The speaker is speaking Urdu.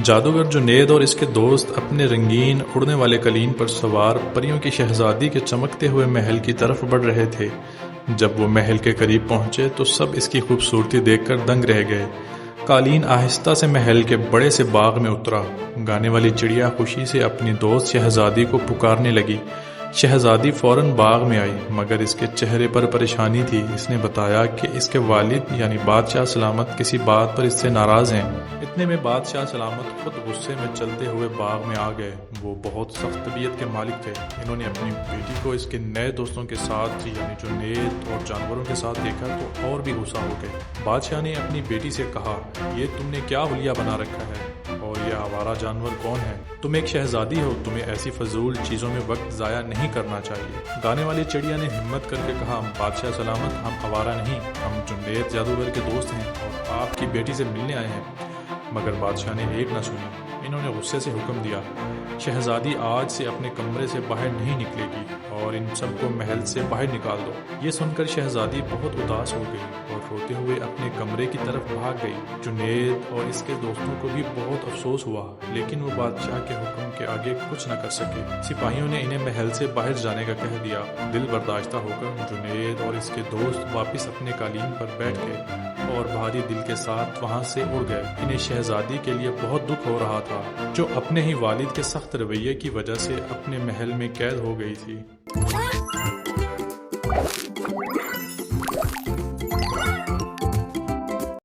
جادوگر جنید اور اس کے دوست اپنے رنگین اڑنے والے قلین پر سوار پریوں کی شہزادی کے چمکتے ہوئے محل کی طرف بڑھ رہے تھے۔ جب وہ محل کے قریب پہنچے تو سب اس کی خوبصورتی دیکھ کر دنگ رہ گئے۔ قالین آہستہ سے محل کے بڑے سے باغ میں اترا۔ گانے والی چڑیا خوشی سے اپنی دوست شہزادی کو پکارنے لگی۔ شہزادی فوراً باغ میں آئی، مگر اس کے چہرے پر پریشانی تھی۔ اس نے بتایا کہ اس کے والد یعنی بادشاہ سلامت کسی بات پر اس سے ناراض ہیں۔ اتنے میں بادشاہ سلامت خود غصے میں چلتے ہوئے باغ میں آ گئے۔ وہ بہت سخت طبیعت کے مالک تھے۔ انہوں نے اپنی بیٹی کو اس کے نئے دوستوں کے ساتھ یعنی جنید اور جانوروں کے ساتھ دیکھا تو اور بھی غصہ ہو گئے۔ بادشاہ نے اپنی بیٹی سے کہا، یہ تم نے کیا حلیہ بنا رکھا ہے؟ اور یہ آوارہ جانور کون ہے؟ تم ایک شہزادی ہو، تمہیں ایسی فضول چیزوں میں وقت ضائع نہیں کرنا چاہیے۔ گانے والی چڑیا نے ہمت کر کے کہا، بادشاہ سلامت، ہم آوارہ نہیں، ہم جنید جادوگر کے دوست ہیں اور آپ کی بیٹی سے ملنے آئے ہیں۔ مگر بادشاہ نے ایک نہ سنی۔ انہوں نے غصے سے حکم دیا، شہزادی آج سے اپنے کمرے سے باہر نہیں نکلے گی اور ان سب کو محل سے باہر نکال دو۔ یہ سن کر شہزادی بہت اداس ہو گئی اور روتے ہوئے اپنے کمرے کی طرف بھاگ گئی۔ جنید اور اس کے دوستوں کو بھی بہت افسوس ہوا، لیکن وہ بادشاہ کے حکم کے آگے کچھ نہ کر سکے۔ سپاہیوں نے انہیں محل سے باہر جانے کا کہہ دیا۔ دل برداشتہ ہو کر جنید اور اس کے دوست واپس اپنے قالین پر بیٹھ گئے اور بھاری دل کے ساتھ وہاں سے اڑ گئے۔ انہیں شہزادی کے لیے بہت دکھ ہو رہا تھا، جو اپنے ہی والد کے سخت رویے کی وجہ سے اپنے محل میں قید ہو گئی تھی۔